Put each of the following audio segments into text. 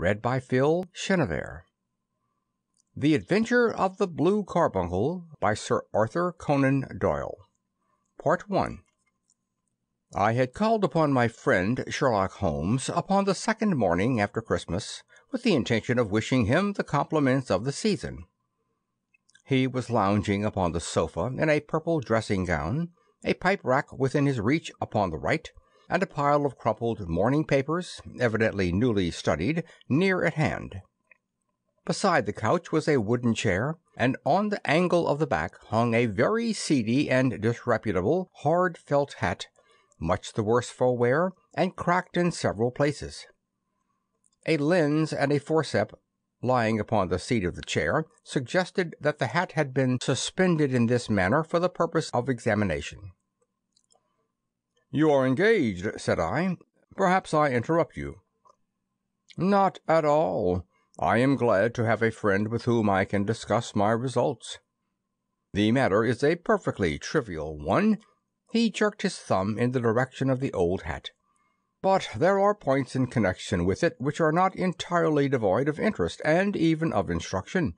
Phil. The Adventure of the Blue Carbuncle by Sir Arthur Conan Doyle. Part 1. I had called upon my friend Sherlock Holmes upon the second morning after Christmas, with the intention of wishing him the compliments of the season. He was lounging upon the sofa in a purple dressing-gown, a pipe-rack within his reach upon the right, and a pile of crumpled morning papers, evidently newly studied, near at hand. Beside the couch was a wooden chair, and on the angle of the back hung a very seedy and disreputable hard felt hat, much the worse for wear, and cracked in several places. A lens and a forceps lying upon the seat of the chair suggested that the hat had been suspended in this manner for the purpose of examination. "You are engaged," said I. "Perhaps I interrupt you." "Not at all. I am glad to have a friend with whom I can discuss my results. The matter is a perfectly trivial one." He jerked his thumb in the direction of the old hat. "But there are points in connection with it which are not entirely devoid of interest and even of instruction."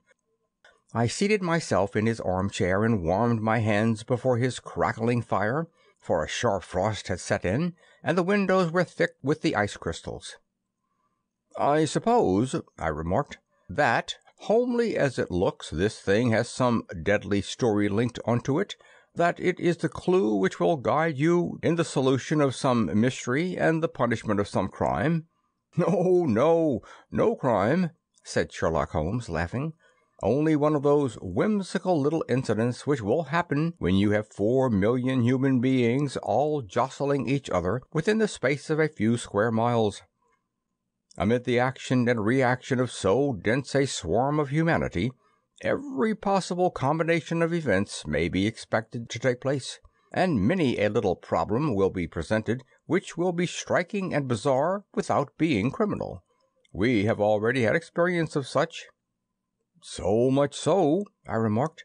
I seated myself in his armchair and warmed my hands before his crackling fire, for a sharp frost had set in, and the windows were thick with the ice crystals. "I suppose," I remarked, "that, homely as it looks, this thing has some deadly story linked onto it, that it is the clue which will guide you in the solution of some mystery and the punishment of some crime." No crime," said Sherlock Holmes, laughing. "Only one of those whimsical little incidents which will happen when you have 4,000,000 human beings all jostling each other within the space of a few square miles. Amid the action and reaction of so dense a swarm of humanity, every possible combination of events may be expected to take place, and many a little problem will be presented which will be striking and bizarre without being criminal. We have already had experience of such." "So much so," I remarked,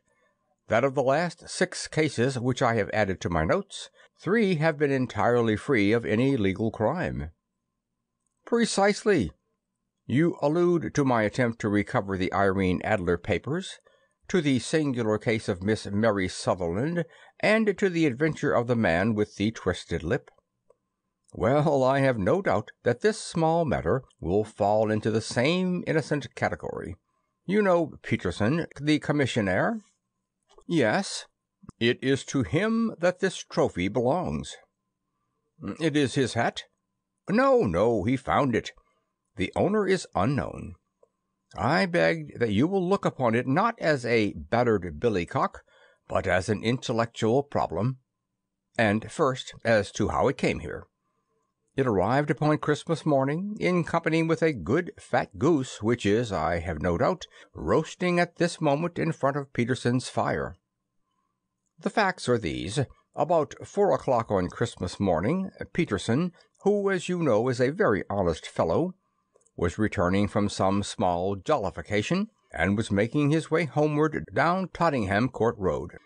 "that of the last 6 cases which I have added to my notes, 3 have been entirely free of any legal crime." "Precisely. You allude to my attempt to recover the Irene Adler papers, to the singular case of Miss Mary Sutherland, and to the adventure of the man with the twisted lip. Well, I have no doubt that this small matter will fall into the same innocent category. You know Peterson, the commissionaire?" "Yes." "It is to him that this trophy belongs." "It is his hat?" No, he found it. The owner is unknown. I beg that you will look upon it not as a battered billycock, but as an intellectual problem. And first, as to how it came here. It arrived upon Christmas morning, in company with a good fat goose, which is, I have no doubt, roasting at this moment in front of Peterson's fire. The facts are these. About 4 o'clock on Christmas morning, Peterson, who, as you know, is a very honest fellow, was returning from some small jollification, and was making his way homeward down Tottenham Court Road.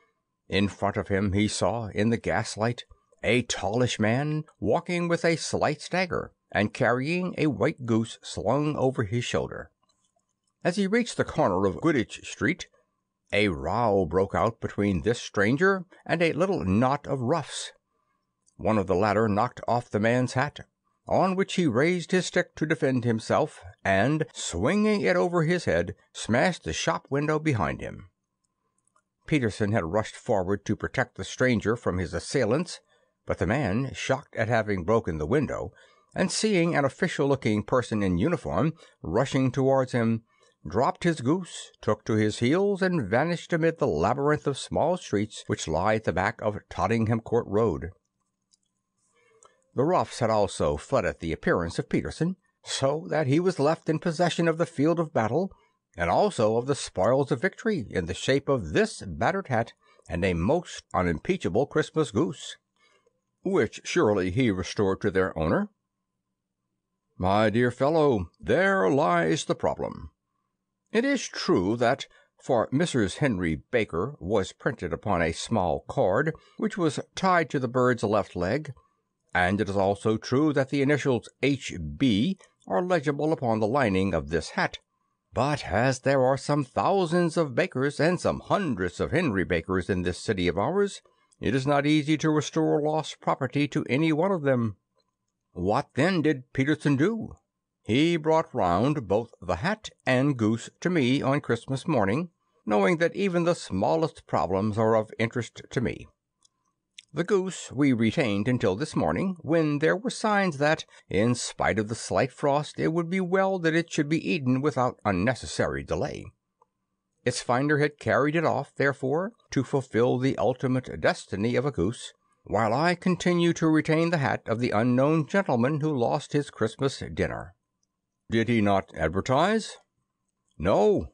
In front of him he saw, in the gaslight, a tallish man walking with a slight stagger, and carrying a white goose slung over his shoulder. As he reached the corner of Goodhich Street, a row broke out between this stranger and a little knot of roughs. One of the latter knocked off the man's hat, on which he raised his stick to defend himself, and, swinging it over his head, smashed the shop window behind him. Peterson had rushed forward to protect the stranger from his assailants, but the man, shocked at having broken the window, and seeing an official-looking person in uniform rushing towards him, dropped his goose, took to his heels, and vanished amid the labyrinth of small streets which lie at the back of Tottenham Court Road. The roughs had also fled at the appearance of Peterson, so that he was left in possession of the field of battle, and also of the spoils of victory in the shape of this battered hat and a most unimpeachable Christmas goose, which surely he restored to their owner. My dear fellow, there lies the problem. It is true that "For Mrs. Henry Baker" was printed upon a small cord which was tied to the bird's left leg, and it is also true that the initials H.B. are legible upon the lining of this hat. But as there are some thousands of bakers and some hundreds of Henry Bakers in this city of ours, it is not easy to restore lost property to any one of them." What then did Peterson do? He brought round both the hat and goose to me on Christmas morning, knowing that even the smallest problems are of interest to me. The goose we retained until this morning, when there were signs that, in spite of the slight frost, it would be well that it should be eaten without unnecessary delay. Its finder had carried it off, therefore, to fulfill the ultimate destiny of a goose, while I continue to retain the hat of the unknown gentleman who lost his Christmas dinner. "Did he not advertise?" "No."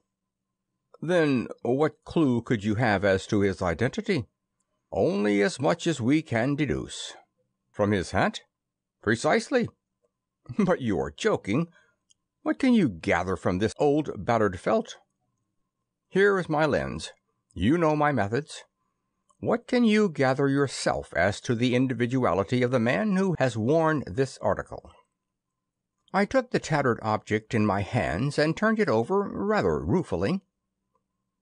"Then what clue could you have as to his identity?" "Only as much as we can deduce." "From his hat?" "Precisely." "But you are joking. What can you gather from this old battered felt?" "Here is my lens. You know my methods. What can you gather yourself as to the individuality of the man who has worn this article?" I took the tattered object in my hands and turned it over rather ruefully.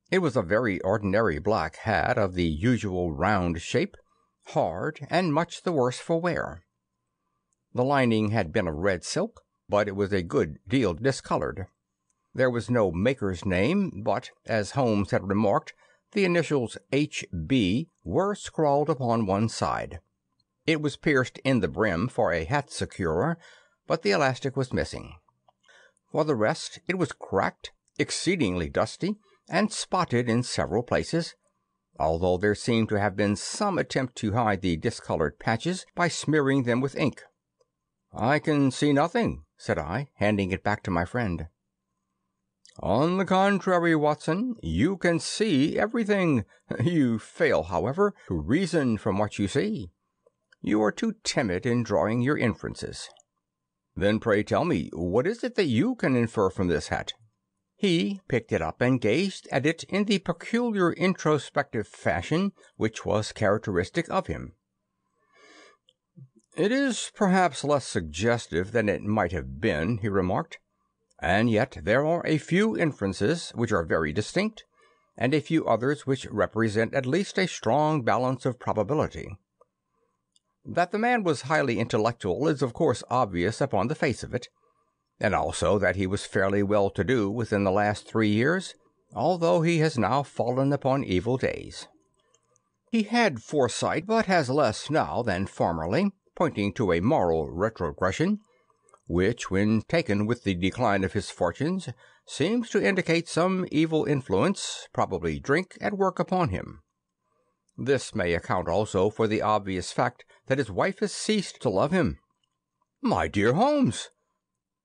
It was a very ordinary black hat of the usual round shape, hard, and much the worse for wear. The lining had been of red silk, but it was a good deal discolored. There was no maker's name, but, as Holmes had remarked, the initials H.B. were scrawled upon one side. It was pierced in the brim for a hat securer, but the elastic was missing. For the rest, it was cracked, exceedingly dusty, and spotted in several places, although there seemed to have been some attempt to hide the discolored patches by smearing them with ink. "I can see nothing," said I, handing it back to my friend. "On the contrary, Watson, you can see everything. You fail, however, to reason from what you see. You are too timid in drawing your inferences." "Then pray tell me, what is it that you can infer from this hat?" He picked it up and gazed at it in the peculiar introspective fashion which was characteristic of him. "It is perhaps less suggestive than it might have been," he remarked, "and yet there are a few inferences which are very distinct, and a few others which represent at least a strong balance of probability. That the man was highly intellectual is of course obvious upon the face of it, and also that he was fairly well to do within the last 3 years, although he has now fallen upon evil days. He had foresight, but has less now than formerly, pointing to a moral retrogression, which, when taken with the decline of his fortunes, seems to indicate some evil influence, probably drink, at work upon him. This may account also for the obvious fact that his wife has ceased to love him." "My dear Holmes!"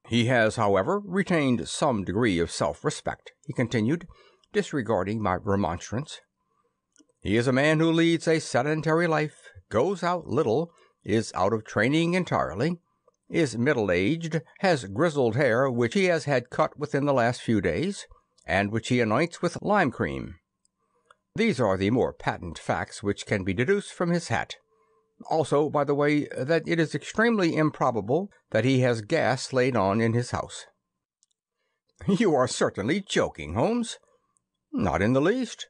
"He has, however, retained some degree of self-respect," he continued, disregarding my remonstrance. "He is a man who leads a sedentary life, goes out little, is out of training entirely, is middle-aged, has grizzled hair which he has had cut within the last few days, and which he anoints with lime cream. These are the more patent facts which can be deduced from his hat. Also, by the way, that it is extremely improbable that he has gas laid on in his house." "You are certainly joking, Holmes." "Not in the least.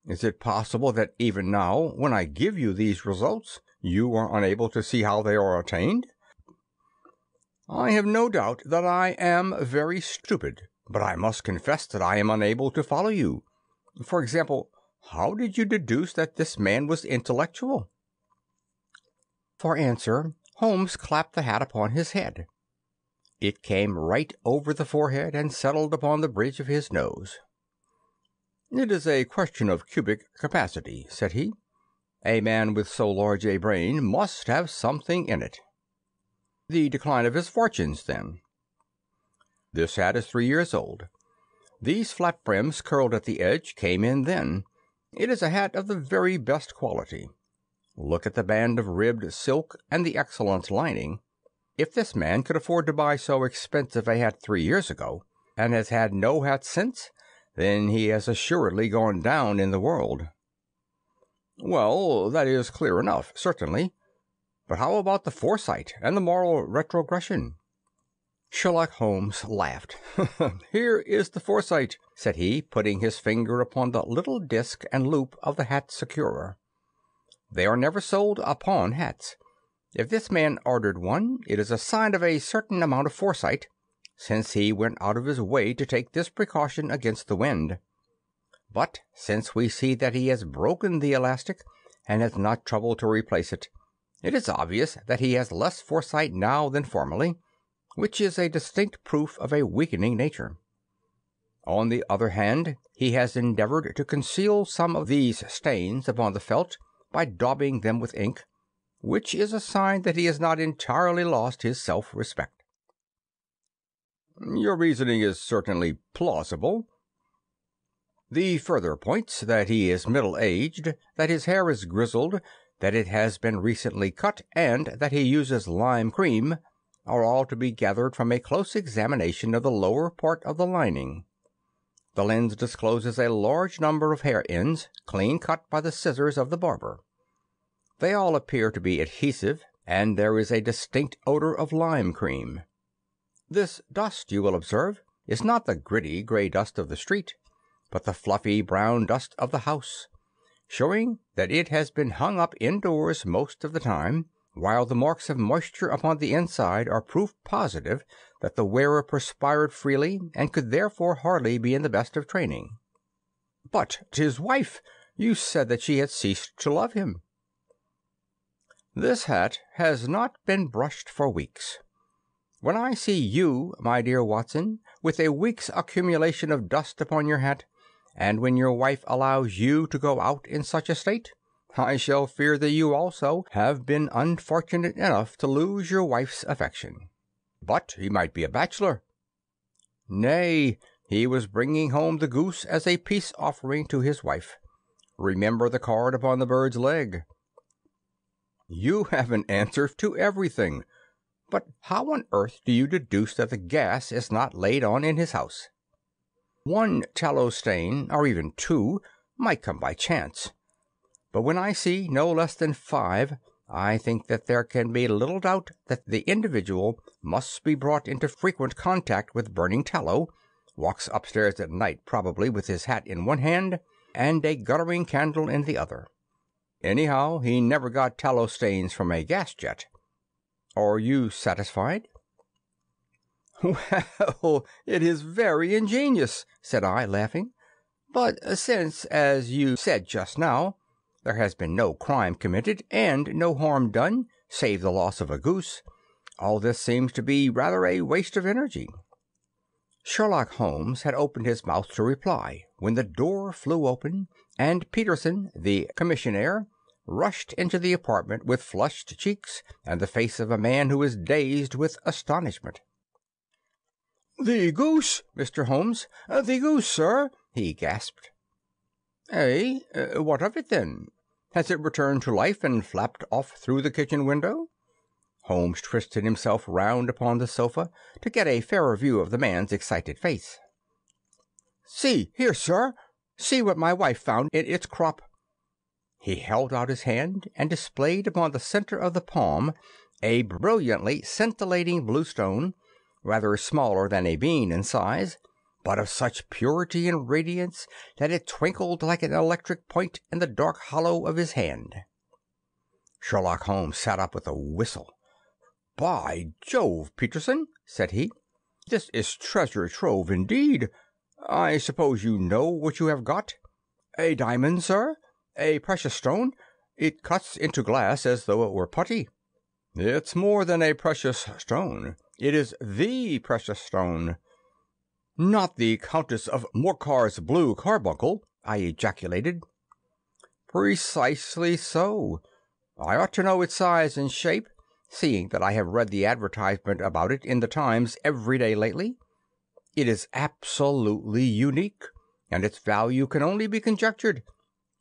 Is it possible that even now, when I give you these results, you are unable to see how they are attained?" "I have no doubt that I am very stupid, but I must confess that I am unable to follow you. For example, how did you deduce that this man was intellectual?" For answer, Holmes clapped the hat upon his head. It came right over the forehead and settled upon the bridge of his nose. "It is a question of cubic capacity," said he. "A man with so large a brain must have something in it." "The decline of his fortunes, then." "This hat is 3 years old. These flat brims curled at the edge came in then. It is a hat of the very best quality. Look at the band of ribbed silk and the excellent lining. If this man could afford to buy so expensive a hat 3 years ago, and has had no hat since, then he has assuredly gone down in the world." "Well, that is clear enough, certainly. But how about the foresight and the moral retrogression?" Sherlock Holmes laughed. "Here is the foresight," said he, putting his finger upon the little disc and loop of the hat securer. "They are never sold upon hats. If this man ordered one, it is a sign of a certain amount of foresight, since he went out of his way to take this precaution against the wind. But since we see that he has broken the elastic and has not troubled to replace it, it is obvious that he has less foresight now than formerly, which is a distinct proof of a weakening nature. On the other hand, he has endeavored to conceal some of these stains upon the felt by daubing them with ink, which is a sign that he has not entirely lost his self-respect." "Your reasoning is certainly plausible." "The further points, that he is middle-aged, that his hair is grizzled, that it has been recently cut, and that he uses lime cream, are all to be gathered from a close examination of the lower part of the lining. The lens discloses a large number of hair ends, clean cut by the scissors of the barber. They all appear to be adhesive, and there is a distinct odor of lime cream. This dust, you will observe, is not the gritty gray dust of the street, but the fluffy brown dust of the house, showing that it has been hung up indoors most of the time, while the marks of moisture upon the inside are proof positive that the wearer perspired freely and could therefore hardly be in the best of training." "But his wife! You said that she had ceased to love him." "This hat has not been brushed for weeks. When I see you, my dear Watson, with a week's accumulation of dust upon your hat, and when your wife allows you to go out in such a state, I shall fear that you also have been unfortunate enough to lose your wife's affection." "But he might be a bachelor." "Nay, he was bringing home the goose as a peace offering to his wife. Remember the card upon the bird's leg." "You have an answer to everything. But how on earth do you deduce that the gas is not laid on in his house?" "One tallow stain, or even two, might come by chance. But when I see no less than 5, I think that there can be little doubt that the individual must be brought into frequent contact with burning tallow, walks upstairs at night probably with his hat in one hand and a guttering candle in the other. Anyhow, he never got tallow stains from a gas jet. Are you satisfied?" "Well, it is very ingenious," said I, laughing. "But since, as you said just now, there has been no crime committed and no harm done, save the loss of a goose, all this seems to be rather a waste of energy." Sherlock Holmes had opened his mouth to reply when the door flew open, and Peterson, the commissionaire, rushed into the apartment with flushed cheeks and the face of a man who is dazed with astonishment. "The goose, Mr. Holmes! The goose, sir!" he gasped. "Eh? What of it, then? Has it returned to life and flapped off through the kitchen window?" Holmes twisted himself round upon the sofa to get a fairer view of the man's excited face. "See here, sir! See what my wife found in its crop!" He held out his hand and displayed upon the center of the palm a brilliantly scintillating blue stone, rather smaller than a bean in size, but of such purity and radiance that it twinkled like an electric point in the dark hollow of his hand. Sherlock Holmes sat up with a whistle. "By Jove, Peterson," said he, "this is treasure trove indeed. I suppose you know what you have got? A diamond, sir? A precious stone? It cuts into glass as though it were putty." "It's more than a precious stone. It is the precious stone." "Not the Countess of Morcar's Blue Carbuncle!" I ejaculated. "Precisely so. I ought to know its size and shape, seeing that I have read the advertisement about it in the Times every day lately. It is absolutely unique, and its value can only be conjectured,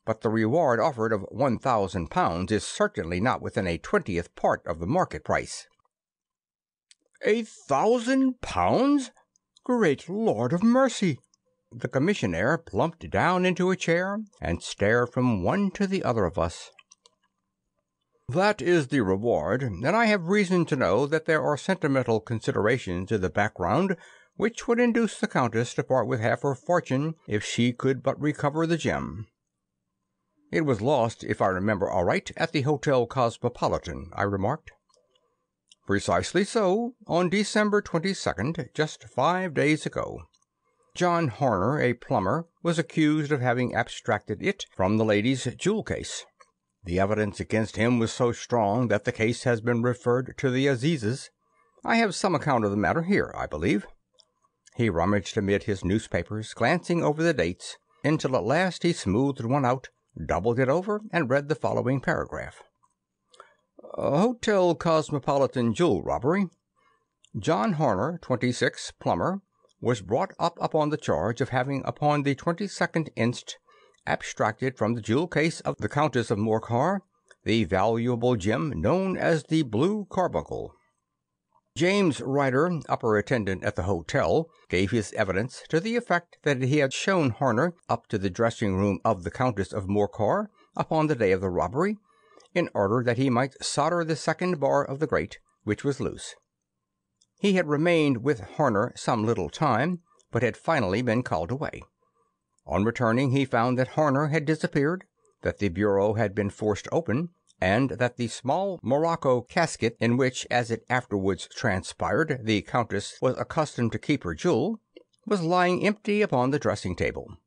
but the reward offered of £1,000 is certainly not within a 20th part of the market price." £1,000? Great Lord of mercy! The commissionaire plumped down into a chair and stared from one to the other of us. That is the reward, and I have reason to know that there are sentimental considerations in the background which would induce the Countess to part with half her fortune if she could but recover the gem." "It was lost, if I remember aright, at the Hotel Cosmopolitan," I remarked. "Precisely so, on December 22nd, just 5 days ago. John Horner, a plumber, was accused of having abstracted it from the lady's jewel case. The evidence against him was so strong that the case has been referred to the Assizes. I have some account of the matter here, I believe." He rummaged amid his newspapers, glancing over the dates, until at last he smoothed one out, doubled it over, and read the following paragraph. "Hotel Cosmopolitan jewel robbery. John Horner, 26, plumber, was brought up upon the charge of having upon the 22nd inst. Abstracted from the jewel case of the Countess of Morcar the valuable gem known as the Blue Carbuncle. James Ryder, upper attendant at the hotel, gave his evidence to the effect that he had shown Horner up to the dressing-room of the Countess of Morcar upon the day of the robbery, in order that he might solder the second bar of the grate, which was loose. He had remained with Horner some little time, but had finally been called away. On returning, he found that Horner had disappeared, that the bureau had been forced open, and that the small morocco casket in which, as it afterwards transpired, the Countess was accustomed to keep her jewel, was lying empty upon the dressing-table.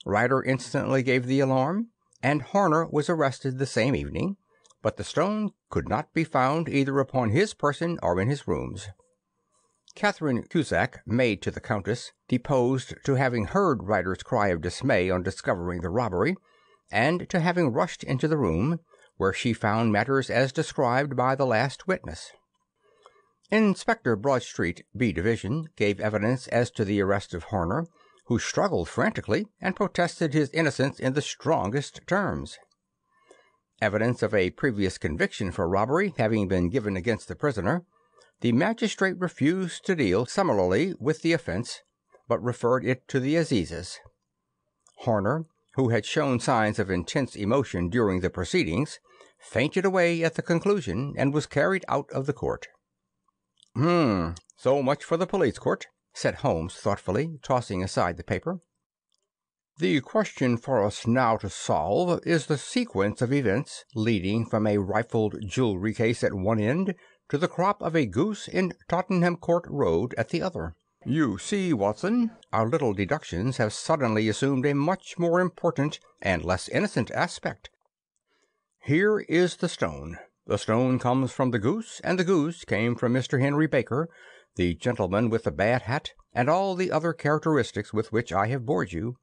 Ryder instantly gave the alarm, and Horner was arrested the same evening, but the stone could not be found either upon his person or in his rooms. Catherine Cusack, maid to the Countess, deposed to having heard Ryder's cry of dismay on discovering the robbery, and to having rushed into the room, where she found matters as described by the last witness. Inspector Broadstreet, B Division, gave evidence as to the arrest of Horner, who struggled frantically and protested his innocence in the strongest terms. Evidence of a previous conviction for robbery having been given against the prisoner, the magistrate refused to deal similarly with the offense, but referred it to the Assizes. Horner, who had shown signs of intense emotion during the proceedings, fainted away at the conclusion and was carried out of the court. So much for the police court," said Holmes thoughtfully, tossing aside the paper. "The question for us now to solve is the sequence of events leading from a rifled jewelry case at one end to the crop of a goose in Tottenham Court Road at the other. You see, Watson, our little deductions have suddenly assumed a much more important and less innocent aspect. Here is the stone. The stone comes from the goose, and the goose came from Mr. Henry Baker, the gentleman with the bad hat, and all the other characteristics with which I have bored you.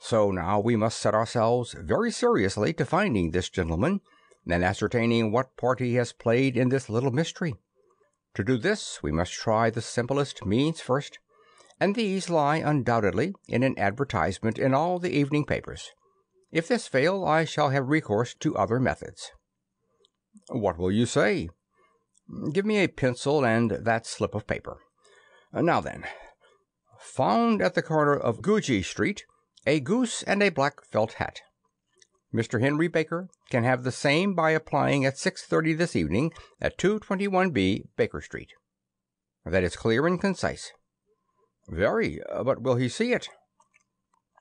So now we must set ourselves very seriously to finding this gentleman, and ascertaining what part he has played in this little mystery. To do this, we must try the simplest means first, and these lie undoubtedly in an advertisement in all the evening papers. If this fail, I shall have recourse to other methods." "What will you say?" "Give me a pencil and that slip of paper. Now then, found at the corner of Gougy Street a goose and a black felt hat. Mr. Henry Baker can have the same by applying at 6:30 this evening at 221B Baker Street. That is clear and concise." "Very, but will he see it?"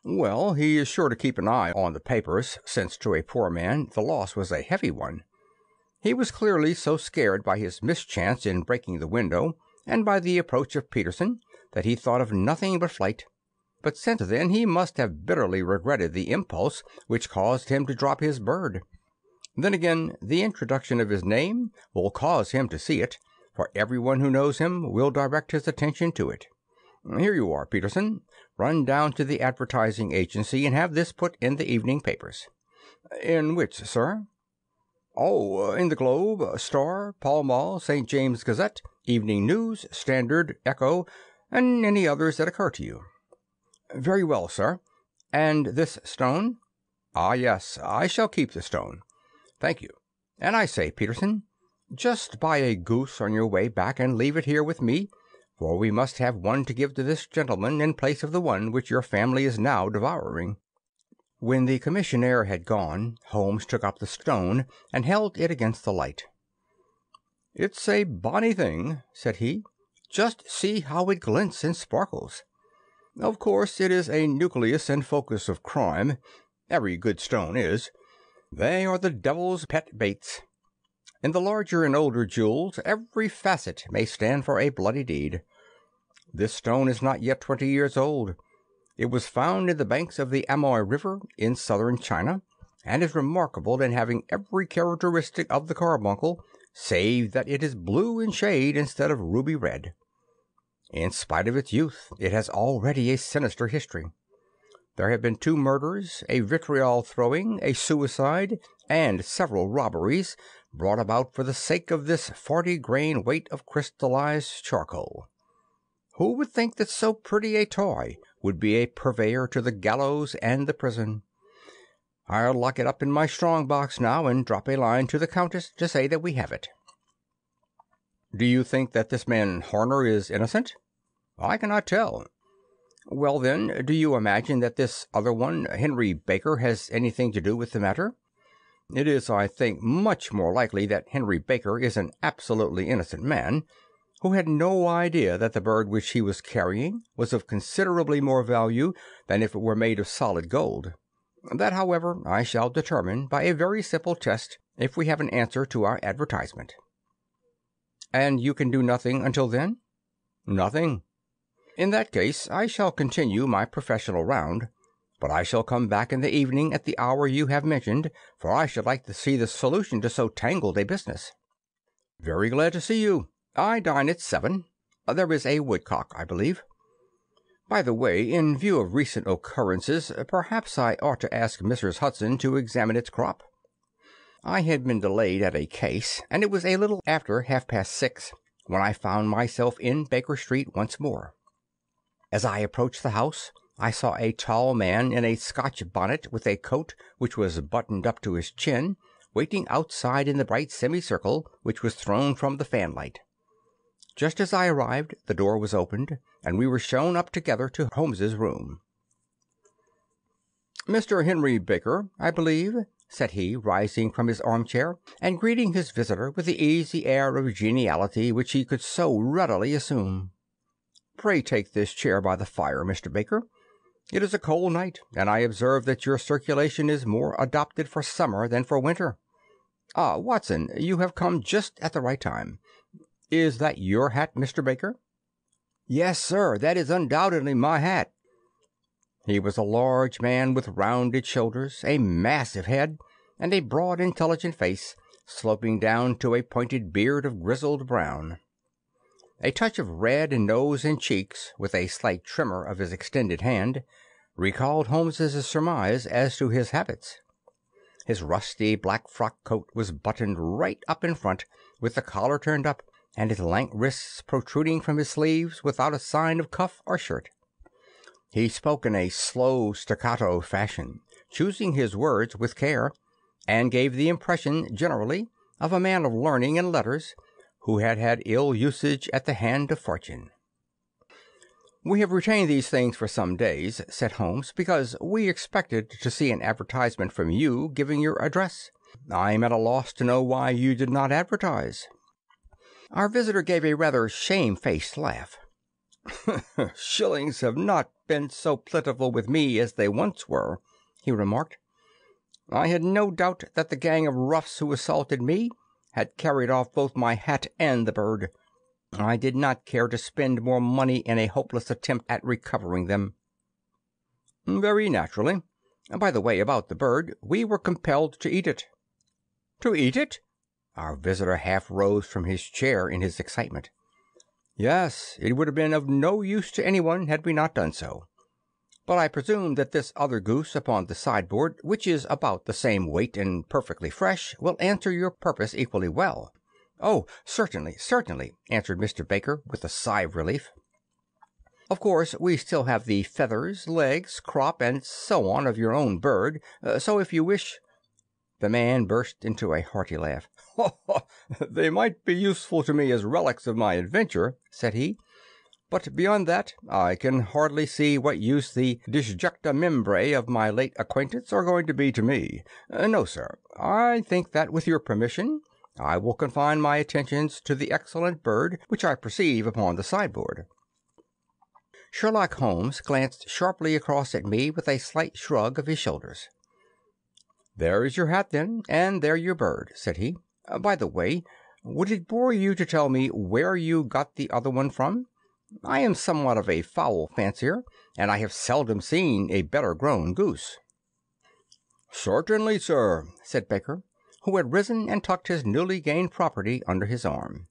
"Well, he is sure to keep an eye on the papers, since to a poor man the loss was a heavy one. He was clearly so scared by his mischance in breaking the window, and by the approach of Peterson, that he thought of nothing but flight. But since then he must have bitterly regretted the impulse which caused him to drop his bird. Then again, the introduction of his name will cause him to see it, for everyone who knows him will direct his attention to it. Here you are, Peterson. Run down to the advertising agency and have this put in the evening papers." "In which, sir?" "Oh, in the Globe, Star, Pall Mall, St. James's Gazette, Evening News, Standard, Echo, and any others that occur to you." "Very well, sir. And this stone?" "Ah, yes, I shall keep the stone. Thank you. And I say, Peterson, just buy a goose on your way back and leave it here with me, for we must have one to give to this gentleman in place of the one which your family is now devouring." When the commissionaire had gone, Holmes took up the stone and held it against the light. "It's a bonny thing," said he. "Just see how it glints and sparkles. Of course it is a nucleus and focus of crime. Every good stone is. They are the devil's pet baits. In the larger and older jewels, every facet may stand for a bloody deed. This stone is not yet 20 years old. It was found in the banks of the Amoy River in southern China, and is remarkable in having every characteristic of the carbuncle, save that it is blue in shade instead of ruby red. In spite of its youth, it has already a sinister history. There have been 2 murders, a vitriol throwing, a suicide, and several robberies brought about for the sake of this 40-grain weight of crystallized charcoal. Who would think that so pretty a toy would be a purveyor to the gallows and the prison? I'll lock it up in my strong box now and drop a line to the Countess to say that we have it." "Do you think that this man Horner is innocent?" "I cannot tell." "Well, then, do you imagine that this other one, Henry Baker, has anything to do with the matter?" "It is, I think, much more likely that Henry Baker is an absolutely innocent man, who had no idea that the bird which he was carrying was of considerably more value than if it were made of solid gold. That, however, I shall determine by a very simple test if we have an answer to our advertisement." "And you can do nothing until then?" "Nothing." "In that case I shall continue my professional round, but I shall come back in the evening at the hour you have mentioned, for I should like to see the solution to so tangled a business." "Very glad to see you. I dine at 7. There is a woodcock, I believe. By the way, in view of recent occurrences, perhaps I ought to ask Mrs. Hudson to examine its crop." I had been delayed at a case, and it was a little after 6:30 when I found myself in Baker Street once more. As I approached the house, I saw a tall man in a Scotch bonnet with a coat which was buttoned up to his chin, waiting outside in the bright semicircle which was thrown from the fanlight. Just as I arrived, the door was opened, and we were shown up together to Holmes's room. "Mr. Henry Baker, I believe," said he, rising from his armchair and greeting his visitor with the easy air of geniality which he could so readily assume. "Pray take this chair by the fire, Mr. Baker. It is a cold night, and I observe that your circulation is more adopted for summer than for winter. Ah, Watson, you have come just at the right time. Is that your hat, Mr. Baker?" "Yes, sir, that is undoubtedly my hat." He was a large man with rounded shoulders, a massive head, and a broad, intelligent face, sloping down to a pointed beard of grizzled brown. A touch of red in nose and cheeks, with a slight tremor of his extended hand, recalled Holmes's surmise as to his habits. His rusty black frock coat was buttoned right up in front, with the collar turned up, and his lank wrists protruding from his sleeves without a sign of cuff or shirt. He spoke in a slow staccato fashion, choosing his words with care, and gave the impression generally of a man of learning and letters who had had ill usage at the hand of fortune. "We have retained these things for some days," said Holmes, "because we expected to see an advertisement from you giving your address. I am at a loss to know why you did not advertise." Our visitor gave a rather shamefaced laugh. "Shillings have not been so plentiful with me as they once were," he remarked. "I had no doubt that the gang of roughs who assaulted me had carried off both my hat and the bird. I did not care to spend more money in a hopeless attempt at recovering them." "Very naturally. By the way, about the bird, we were compelled to eat it." "To eat it?" Our visitor half rose from his chair in his excitement. "Yes, it would have been of no use to anyone had we not done so. But I presume that this other goose upon the sideboard, which is about the same weight and perfectly fresh, will answer your purpose equally well." "Oh, certainly, certainly," answered Mr. Baker with a sigh of relief. "Of course, we still have the feathers, legs, crop, and so on of your own bird, so if you wish—" The man burst into a hearty laugh. "They might be useful to me as relics of my adventure," said he, But beyond that, I can hardly see what use the disjecta membrae of my late acquaintance are going to be to me. No, sir, I think that, with your permission, I will confine my attentions to the excellent bird which I perceive upon the sideboard." Sherlock Holmes glanced sharply across at me with a slight shrug of his shoulders. "There is your hat, then, and there your bird," said he. "By the way, would it bore you to tell me where you got the other one from? I am somewhat of a fowl fancier, and I have seldom seen a better grown goose." "Certainly, sir," said Baker, who had risen and tucked his newly gained property under his arm.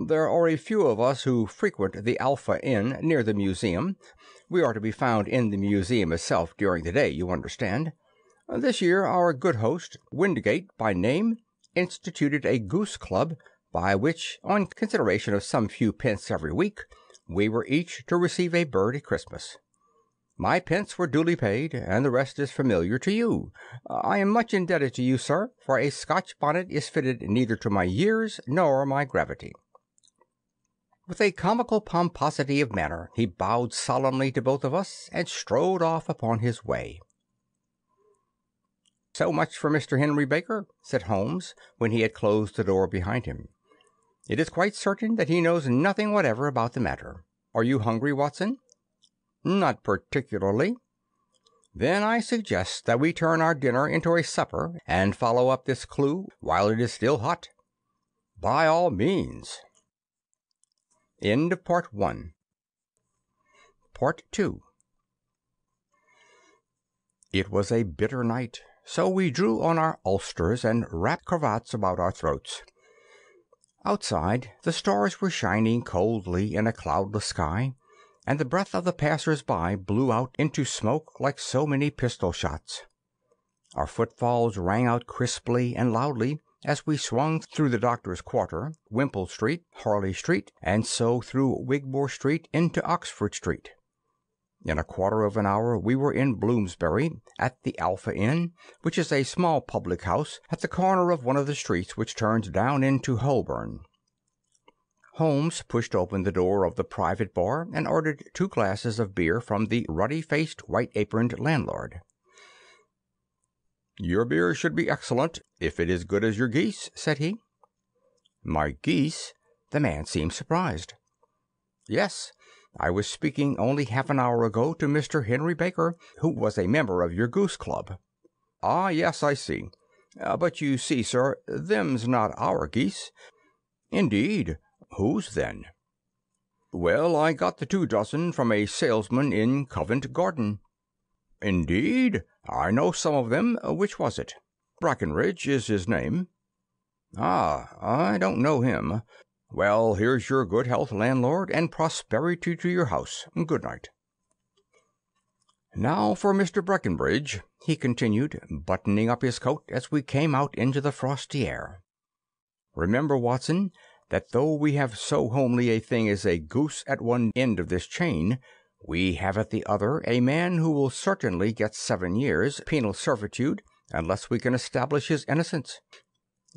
"There are a few of us who frequent the Alpha Inn near the museum. We are to be found in the museum itself during the day, you understand. This year our good host, Windgate by name, instituted a goose club, by which, on consideration of some few pence every week, we were each to receive a bird at Christmas. My pence were duly paid, and the rest is familiar to you. I am much indebted to you, sir, for a Scotch bonnet is fitted neither to my years nor my gravity." With a comical pomposity of manner he bowed solemnly to both of us and strode off upon his way. "So much for Mr. Henry Baker," said Holmes, when he had closed the door behind him. "It is quite certain that he knows nothing whatever about the matter. Are you hungry, Watson?" "Not particularly." "Then I suggest that we turn our dinner into a supper and follow up this clue while it is still hot." "By all means." End of Part 1. Part 2. It was a bitter night, so we drew on our ulsters and wrapped cravats about our throats. Outside, the stars were shining coldly in a cloudless sky, and the breath of the passers-by blew out into smoke like so many pistol shots. Our footfalls rang out crisply and loudly as we swung through the Doctor's Quarter, Wimpole Street, Harley Street, and so through Wigmore Street into Oxford Street. In a quarter of an hour we were in Bloomsbury, at the Alpha Inn, which is a small public house at the corner of one of the streets which turns down into Holborn. Holmes pushed open the door of the private bar and ordered 2 glasses of beer from the ruddy-faced, white-aproned landlord. "Your beer should be excellent, if it is good as your geese," said he. "My geese?" The man seemed surprised. "Yes, I was speaking only half an hour ago to Mr. Henry Baker, who was a member of your goose club." "Ah, yes, I see. But you see, sir, them's not our geese." "Indeed? Whose, then?" "Well, I got the 2 dozen from a salesman in Covent Garden." "Indeed? I know some of them. Which was it?" "Brackenridge is his name." "Ah, I don't know him. Well, here's your good health, landlord, and prosperity to your house. Good night." "Now for Mr. Breckenridge," he continued, buttoning up his coat as we came out into the frosty air. "Remember, Watson, that though we have so homely a thing as a goose at one end of this chain, we have at the other a man who will certainly get 7 years penal servitude unless we can establish his innocence.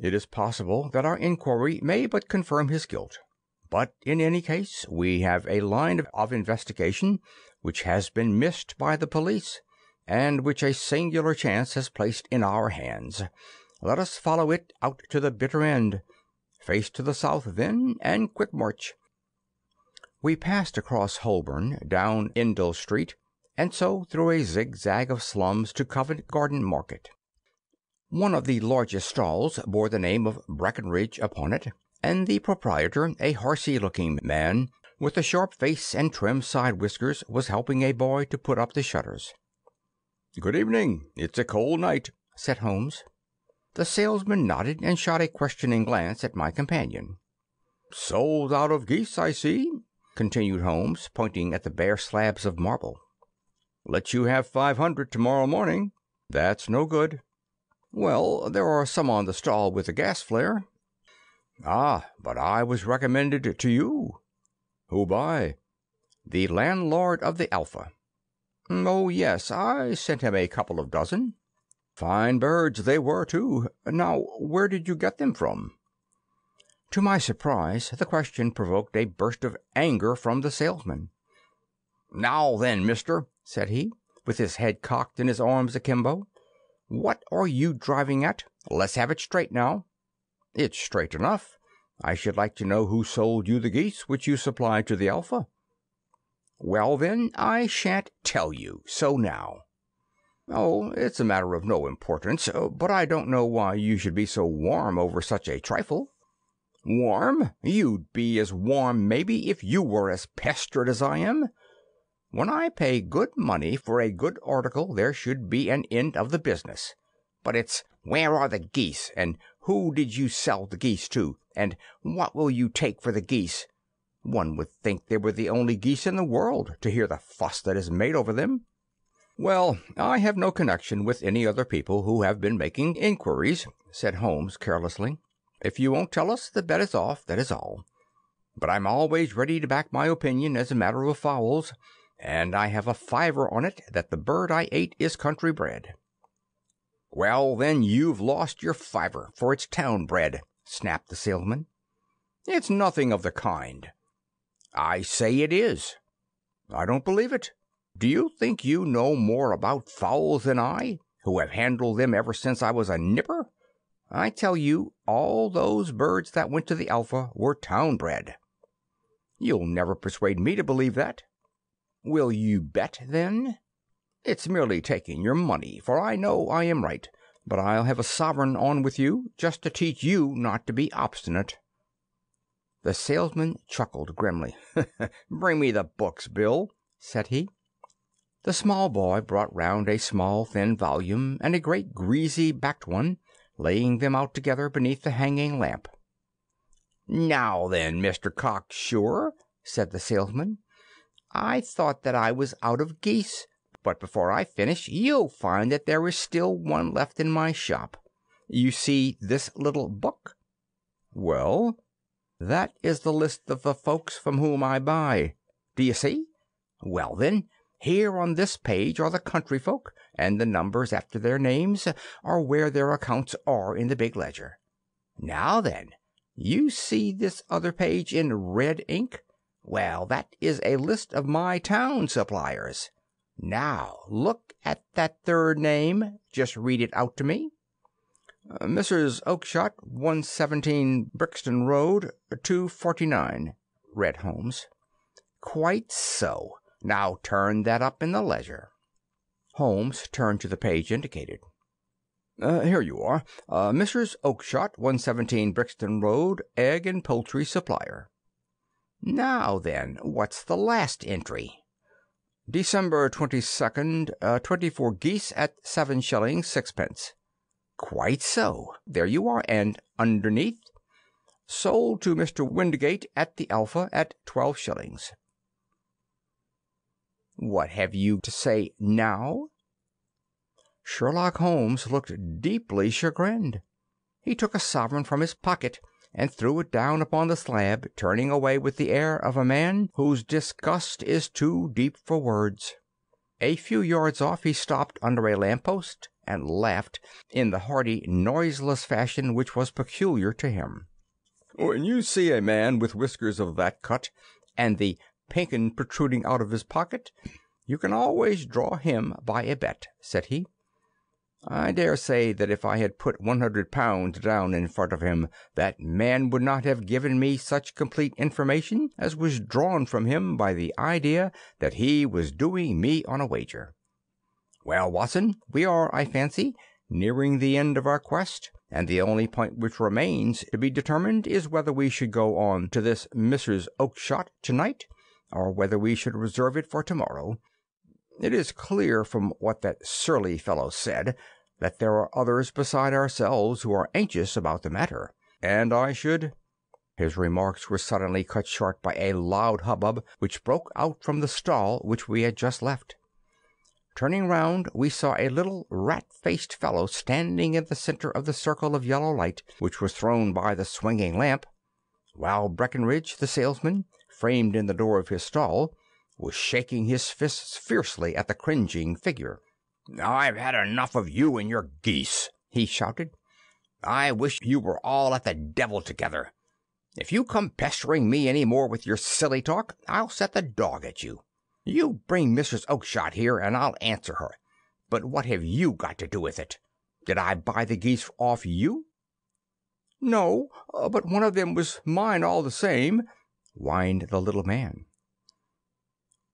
It is possible that our inquiry may but confirm his guilt, but in any case we have a line of investigation which has been missed by the police, and which a singular chance has placed in our hands. Let us follow it out to the bitter end. Face to the south, then, and quick march." We passed across Holborn, down Endell Street, and so through a zigzag of slums to Covent Garden Market. One of the largest stalls bore the name of Brackenridge upon it, and the proprietor, a horsey-looking man, with a sharp face and trim side whiskers, was helping a boy to put up the shutters. "Good evening. It's a cold night," said Holmes. The salesman nodded and shot a questioning glance at my companion. "Sold out of geese, I see," continued Holmes, pointing at the bare slabs of marble. "Let you have 500 tomorrow morning." "That's no good." "Well, there are some on the stall with a gas flare." "Ah, but I was recommended to you." "Who by?" "The landlord of the Alpha." "Oh, yes, I sent him a couple of dozen." "Fine birds they were, too. Now, where did you get them from?" To my surprise, the question provoked a burst of anger from the salesman. "Now then, mister," said he, with his head cocked and his arms akimbo, "what are you driving at? Let's have it straight now." "It's straight enough. I should like to know who sold you the geese which you supplied to the Alpha." "Well, then, I shan't tell you. So now." "Oh, it's a matter of no importance, but I don't know why you should be so warm over such a trifle." "Warm? You'd be as warm, maybe, if you were as pestered as I am. When I pay good money for a good article there should be an end of the business. But it's, 'Where are the geese?' and 'Who did you sell the geese to?' and 'What will you take for the geese?' One would think they were the only geese in the world, to hear the fuss that is made over them." "Well, I have no connection with any other people who have been making inquiries," said Holmes carelessly. "If you won't tell us, the bet is off, that is all. But I'm always ready to back my opinion as a matter of fowls, and I have a fiver on it that the bird I ate is country bred." "Well, then, you've lost your fiver, for it's town bred," snapped the salesman. "It's nothing of the kind." "I say it is." "I don't believe it. Do you think you know more about fowls than I, who have handled them ever since I was a nipper? I tell you, all those birds that went to the Alpha were town bred." "You'll never persuade me to believe that." "Will you bet, then?" "It's merely taking your money, for I know I am right. But I'll have a sovereign on with you, just to teach you not to be obstinate." The salesman chuckled grimly. "Bring me the books, Bill," said he. The small boy brought round a small thin volume and a great greasy backed one, laying them out together beneath the hanging lamp. "Now then, Mr. Cocksure," said the salesman, "I thought that I was out of geese, but before I finish you'll find that there is still one left in my shop. You see this little book?" "Well?" "That is the list of the folks from whom I buy. Do you see? Well, then, here on this page are the country folk, and the numbers after their names are where their accounts are in the big ledger. Now then, you see this other page in red ink? Well, that is a list of my town suppliers. Now, look at that third name. Just read it out to me." "Mrs. Oakshott, 117 Brixton Road, 249, read Holmes. "Quite so. Now turn that up in the ledger." Holmes turned to the page indicated. "Here you are. Mrs. Oakshott, 117 Brixton Road, egg and poultry supplier." "Now then, what's the last entry?" "December 22nd, 24 geese at 7 shillings 6 pence. "Quite so. There you are, and underneath, 'Sold to Mr. Windgate at the Alpha at 12 shillings. What have you to say now?" Sherlock Holmes looked deeply chagrined. He took a sovereign from his pocket and threw it down upon the slab, turning away with the air of a man whose disgust is too deep for words. A few yards off he stopped under a lamp-post and laughed in the hearty, noiseless fashion which was peculiar to him. "When you see a man with whiskers of that cut, and the pink 'un protruding out of his pocket, you can always draw him by a bet," said he. "I dare say that if I had put £100 down in front of him, that man would not have given me such complete information as was drawn from him by the idea that he was doing me on a wager. Well, Watson, we are, I fancy, nearing the end of our quest, and the only point which remains to be determined is whether we should go on to this Mrs. Oakshott to-night, or whether we should reserve it for to-morrow. It is clear from what that surly fellow said that there are others beside ourselves who are anxious about the matter, and I should—" His remarks were suddenly cut short by a loud hubbub which broke out from the stall which we had just left. Turning round, we saw a little rat-faced fellow standing in the centre of the circle of yellow light which was thrown by the swinging lamp, while Breckinridge, the salesman, framed in the door of his stall, was shaking his fists fiercely at the cringing figure. "I've had enough of you and your geese," he shouted. "I wish you were all at the devil together. If you come pestering me any more with your silly talk, I'll set the dog at you. You bring Mrs. Oakshott here, and I'll answer her. But what have you got to do with it? Did I buy the geese off you?" "No, but one of them was mine all the same," whined the little man.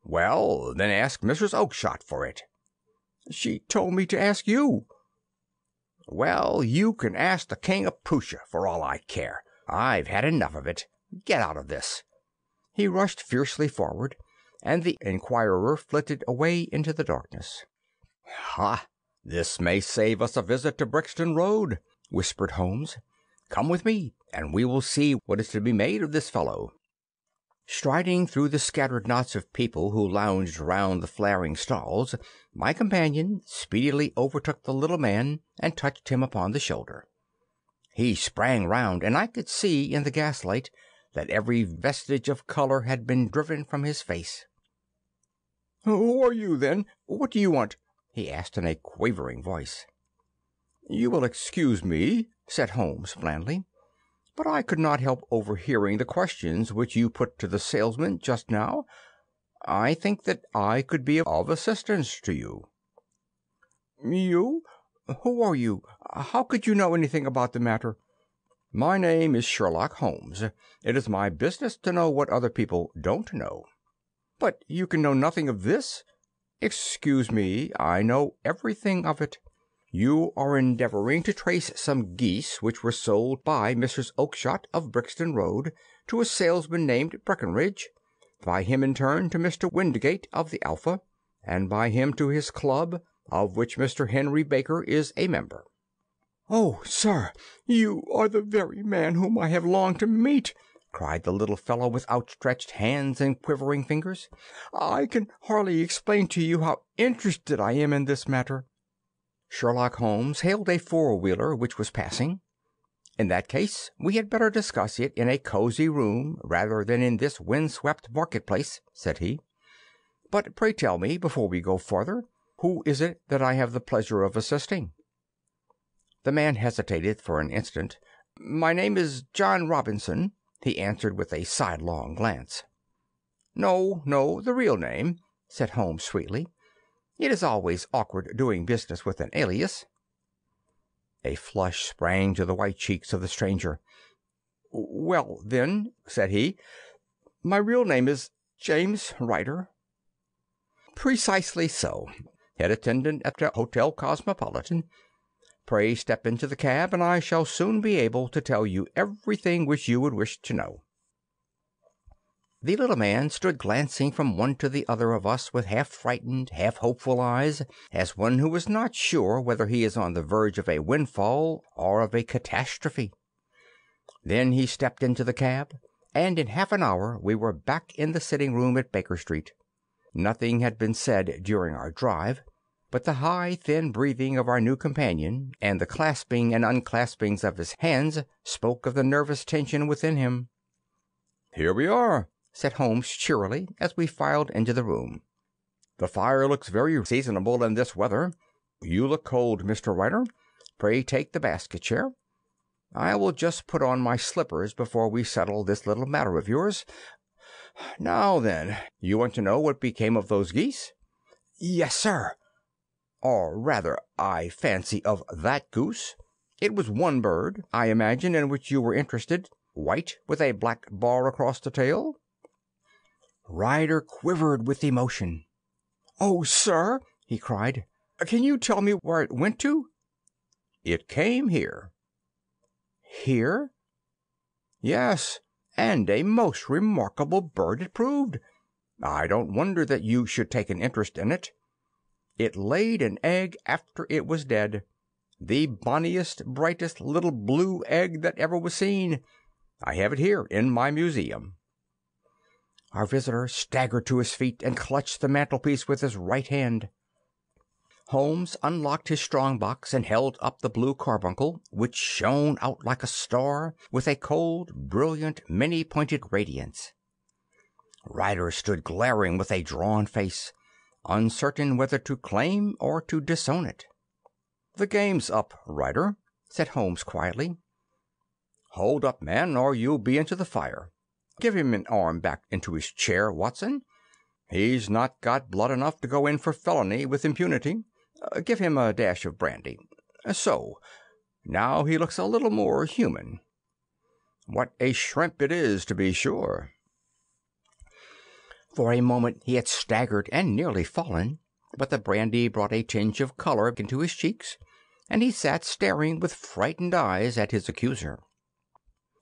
"Well, then ask Mrs. Oakshott for it." "She told me to ask you." "Well, you can ask the King of Prussia for all I care. I've had enough of it. Get out of this." He rushed fiercely forward, and the inquirer flitted away into the darkness. "Ha! This may save us a visit to Brixton Road," whispered Holmes. "Come with me, and we will see what is to be made of this fellow." Striding through the scattered knots of people who lounged round the flaring stalls, my companion speedily overtook the little man and touched him upon the shoulder. He sprang round, and I could see in the gaslight that every vestige of colour had been driven from his face. "Who are you, then? What do you want?" he asked in a quavering voice. "You will excuse me," said Holmes blandly, "but I could not help overhearing the questions which you put to the salesman just now. I think that I could be of assistance to you." "You? Who are you? How could you know anything about the matter?" "My name is Sherlock Holmes. It is my business to know what other people don't know." "But you can know nothing of this?" "Excuse me, I know everything of it. You are endeavouring to trace some geese which were sold by Mrs. Oakshott of Brixton Road to a salesman named Breckenridge, by him in turn to Mr. Windigate of the Alpha, and by him to his club, of which Mr. Henry Baker is a member." "Oh, sir, you are the very man whom I have longed to meet!" cried the little fellow with outstretched hands and quivering fingers. "I can hardly explain to you how interested I am in this matter." Sherlock Holmes hailed a four-wheeler which was passing. "In that case, we had better discuss it in a cosy room rather than in this wind-swept market-place," said he. "But pray tell me, before we go farther, who is it that I have the pleasure of assisting?" The man hesitated for an instant. "My name is John Robinson," he answered with a sidelong glance. "No, the real name," said Holmes sweetly. "It is always awkward doing business with an alias." A flush sprang to the white cheeks of the stranger. "Well, then," said he, "my real name is James Ryder." "Precisely so. Head attendant at the Hotel Cosmopolitan. Pray step into the cab, and I shall soon be able to tell you everything which you would wish to know." The little man stood glancing from one to the other of us with half frightened, half hopeful eyes, as one who is not sure whether he is on the verge of a windfall or of a catastrophe. Then he stepped into the cab, and in half an hour we were back in the sitting-room at Baker Street. Nothing had been said during our drive, but the high, thin breathing of our new companion and the clasping and unclaspings of his hands spoke of the nervous tension within him. "Here we are," said Holmes cheerily, as we filed into the room. "The fire looks very seasonable in this weather. You look cold, Mr. Ryder. Pray take the basket chair. I will just put on my slippers before we settle this little matter of yours. Now then, you want to know what became of those geese?" "Yes, sir." "Or rather, I fancy, of that goose. It was one bird, I imagine, in which you were interested, white, with a black bar across the tail?" Ryder quivered with emotion. "Oh, sir," he cried, "can you tell me where it went to?" "It came here." "Here?" "Yes, and a most remarkable bird it proved. I don't wonder that you should take an interest in it. It laid an egg after it was dead, the bonniest, brightest little blue egg that ever was seen. I have it here in my museum." Our visitor staggered to his feet and clutched the mantelpiece with his right hand. Holmes unlocked his strong box and held up the Blue Carbuncle, which shone out like a star with a cold, brilliant, many-pointed radiance. Ryder stood glaring with a drawn face, uncertain whether to claim or to disown it. "The game's up, Ryder," said Holmes quietly. Hold up, man, or you'll be into the fire. Give him an arm back into his chair, Watson. He's not got blood enough to go in for felony with impunity. Give him a dash of brandy. So, now he looks a little more human. What a shrimp it is, to be sure." For a moment he had staggered and nearly fallen, but the brandy brought a tinge of color into his cheeks, and he sat staring with frightened eyes at his accuser.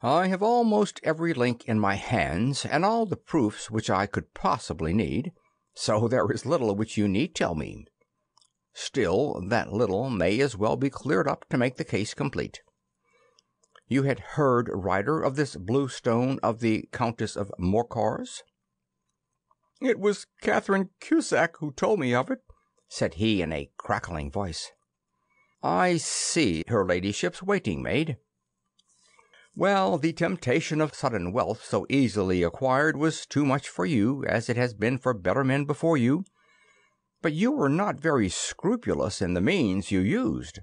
"I have almost every link in my hands, and all the proofs which I could possibly need, so there is little which you need tell me. Still, that little may as well be cleared up to make the case complete. You had heard, Ryder, of this blue stone of the Countess of Morcar's?" "It was Catherine Cusack who told me of it," said he in a crackling voice. "I see, her ladyship's waiting maid. Well, the temptation of sudden wealth so easily acquired was too much for you, as it has been for better men before you. But you were not very scrupulous in the means you used.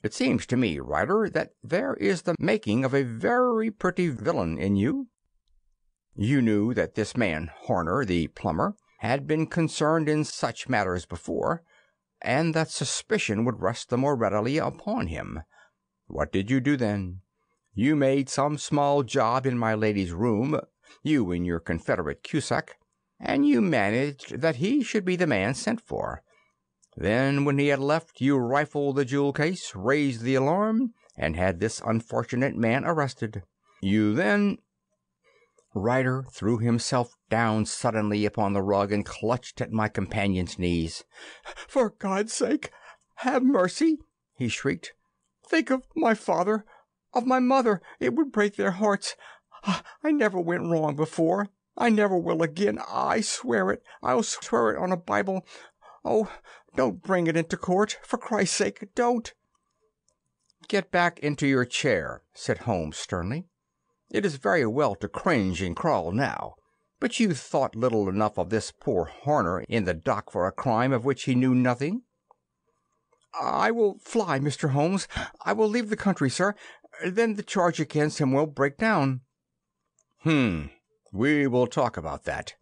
It seems to me, Ryder, that there is the making of a very pretty villain in you. You knew that this man Horner, the plumber, had been concerned in such matters before, and that suspicion would rest the more readily upon him. What did you do then? You made some small job in my lady's room, you and your confederate Cusack, and you managed that he should be the man sent for. Then, when he had left, you rifled the jewel case, raised the alarm, and had this unfortunate man arrested. You then—" Ryder threw himself down suddenly upon the rug and clutched at my companion's knees. "For God's sake, have mercy!" he shrieked. "Think of my father, of my mother. It would break their hearts. I never went wrong before. I never will again. I swear it. I'll swear it on a Bible. Oh, don't bring it into court. For Christ's sake, don't." "Get back into your chair," said Holmes sternly. "It is very well to cringe and crawl now, but you thought little enough of this poor Horner in the dock for a crime of which he knew nothing." "I will fly, Mr. Holmes. I will leave the country, sir. Then the charge against him will break down." We will talk about that.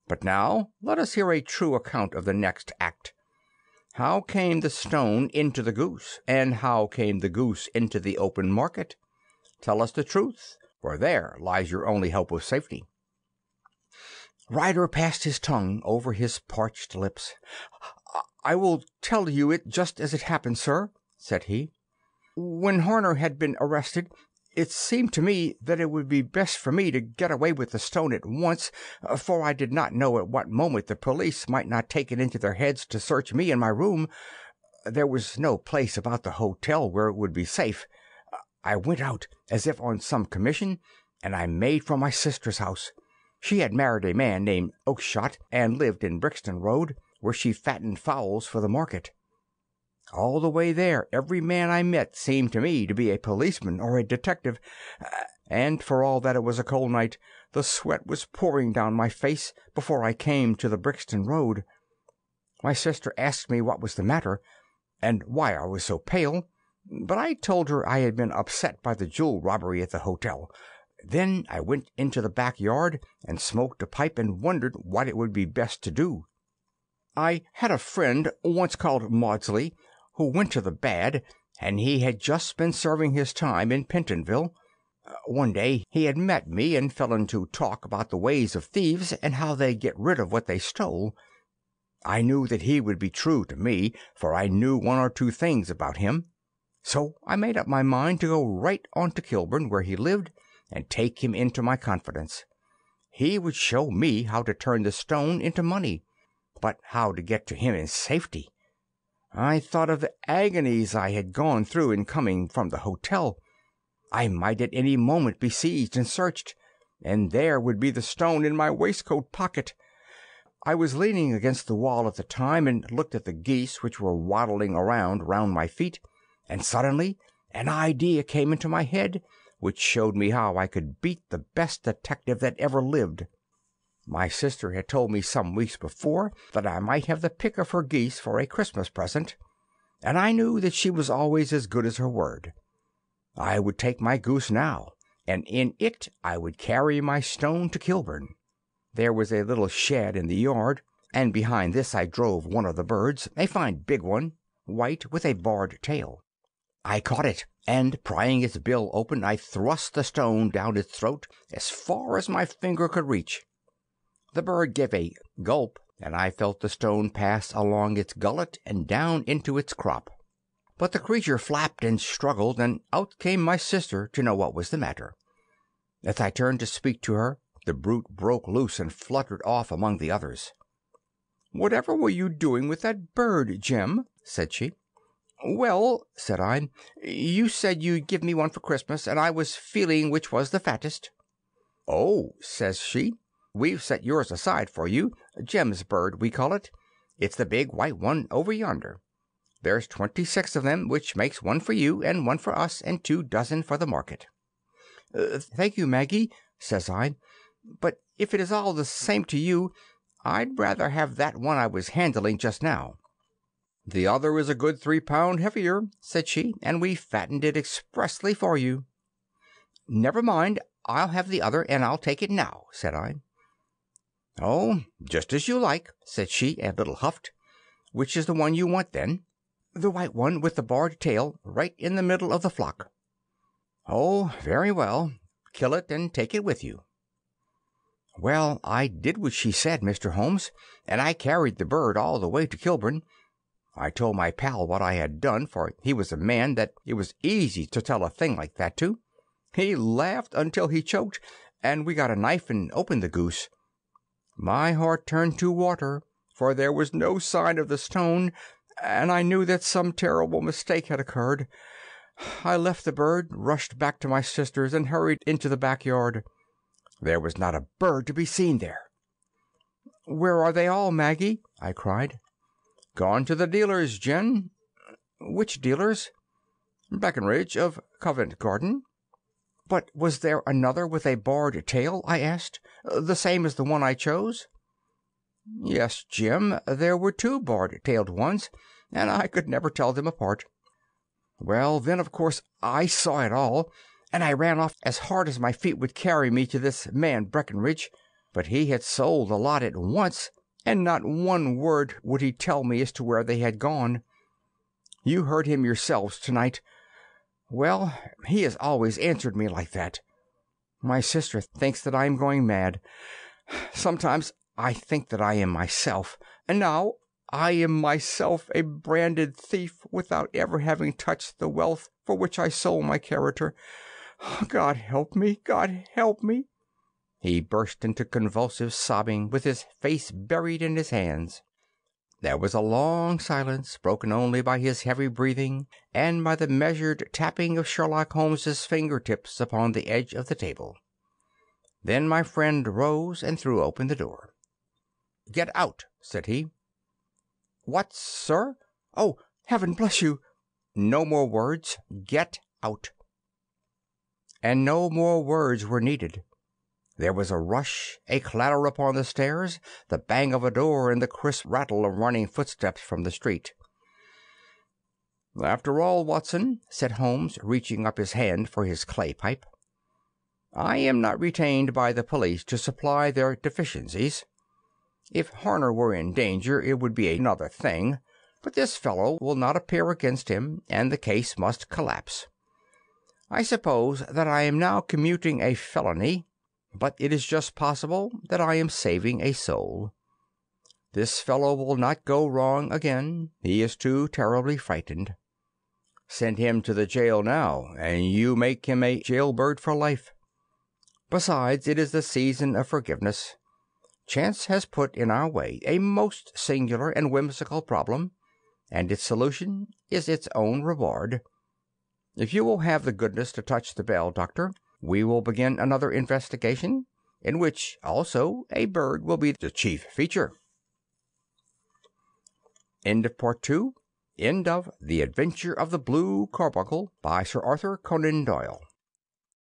But now let us hear a true account of the next act. How came the stone into the goose, and how came the goose into the open market? Tell us the truth, for there lies your only hope of safety." Ryder passed his tongue over his parched lips. "I will tell you it just as it happened, sir," said he. "When Horner had been arrested, it seemed to me that it would be best for me to get away with the stone at once, for I did not know at what moment the police might not take it into their heads to search me in my room. There was no place about the hotel where it would be safe. I went out as if on some commission, and I made for my sister's house. She had married a man named Oakshott, and lived in Brixton Road, where she fattened fowls for the market. All the way there, every man I met seemed to me to be a policeman or a detective, and for all that it was a cold night, the sweat was pouring down my face before I came to the Brixton Road. My sister asked me what was the matter, and why I was so pale, but I told her I had been upset by the jewel robbery at the hotel. Then I went into the backyard and smoked a pipe and wondered what it would be best to do. I had a friend once called Maudsley, who went to the bad, and he had just been serving his time in Pentonville. One day he had met me and fell into talk about the ways of thieves and how they get rid of what they stole. I knew that he would be true to me, for I knew one or two things about him. So I made up my mind to go right on to Kilburn, where he lived, and take him into my confidence. He would show me how to turn the stone into money, but how to get to him in safety. I thought of the agonies I had gone through in coming from the hotel. I might at any moment be seized and searched, and there would be the stone in my waistcoat pocket. I was leaning against the wall at the time, and looked at the geese which were waddling round my feet, and suddenly an idea came into my head, which showed me how I could beat the best detective that ever lived. My sister had told me some weeks before that I might have the pick of her geese for a Christmas present, and I knew that she was always as good as her word. I would take my goose now, and in it I would carry my stone to Kilburn. There was a little shed in the yard, and behind this I drove one of the birds, a fine big one, white, with a barred tail. I caught it, and prying its bill open, I thrust the stone down its throat as far as my finger could reach. The bird gave a gulp, and I felt the stone pass along its gullet and down into its crop. But the creature flapped and struggled, and out came my sister to know what was the matter. As I turned to speak to her, the brute broke loose and fluttered off among the others. "Whatever were you doing with that bird, Jem?" said she. "Well," said I, "you said you'd give me one for Christmas, and I was feeling which was the fattest." "Oh," says she, "we've set yours aside for you. Jem's bird, we call it. It's the big white one over yonder. There's 26 of them, which makes one for you, and one for us, and 2 dozen for the market." "Thank you, Maggie," says I, "but if it is all the same to you, I'd rather have that one I was handling just now." "The other is a good 3 pound heavier," said she, "and we fattened it expressly for you." "Never mind, I'll have the other, and I'll take it now," said I. "Oh, just as you like," said she, a little huffed. "Which is the one you want, then?" "The white one with the barred tail, right in the middle of the flock." "Oh, very well. Kill it and take it with you." Well, I did what she said, Mr. Holmes, and I carried the bird all the way to Kilburn. I told my pal what I had done, for he was a man that it was easy to tell a thing like that to. He laughed until he choked, and we got a knife and opened the goose. My heart turned to water, for there was no sign of the stone, and I knew that some terrible mistake had occurred. I left the bird, rushed back to my sister's, and hurried into the backyard. There was not a bird to be seen there. "Where are they all, Maggie?" I cried. "Gone to the dealers, Jen." "Which dealers?" "Breckenridge, of Covent Garden." "But was there another with a barred tail?" I asked. "The same as the one I chose?" "Yes, Jim, there were 2 barred-tailed ones, and I could never tell them apart." Well, then, of course, I saw it all, and I ran off as hard as my feet would carry me to this man Breckenridge. But he had sold the lot at once, and not one word would he tell me as to where they had gone. You heard him yourselves tonight. Well, he has always answered me like that. My sister thinks that I am going mad. Sometimes I think that I am myself, and now I am myself a branded thief without ever having touched the wealth for which I sold my character. God help me! God help me!" He burst into convulsive sobbing, with his face buried in his hands. There was a long silence, broken only by his heavy breathing and by the measured tapping of Sherlock Holmes's finger-tips upon the edge of the table. Then my friend rose and threw open the door. "Get out," said he. "What, sir? Oh, heaven bless you!" "No more words. Get out." And no more words were needed. There was a rush, a clatter upon the stairs, the bang of a door, and the crisp rattle of running footsteps from the street. "After all, Watson," said Holmes, reaching up his hand for his clay pipe, "I am not retained by the police to supply their deficiencies. If Harner were in danger it would be another thing, but this fellow will not appear against him, and the case must collapse. I suppose that I am now commuting a felony, but it is just possible that I am saving a soul. This fellow will not go wrong again. He is too terribly frightened. Send him to the jail now, and you make him a jailbird for life. Besides, it is the season of forgiveness. Chance has put in our way a most singular and whimsical problem, and its solution is its own reward. If you will have the goodness to touch the bell, Doctor, we will begin another investigation, in which also a bird will be the chief feature. End of Part 2. End of The Adventure of the Blue Carbuncle by Sir Arthur Conan Doyle.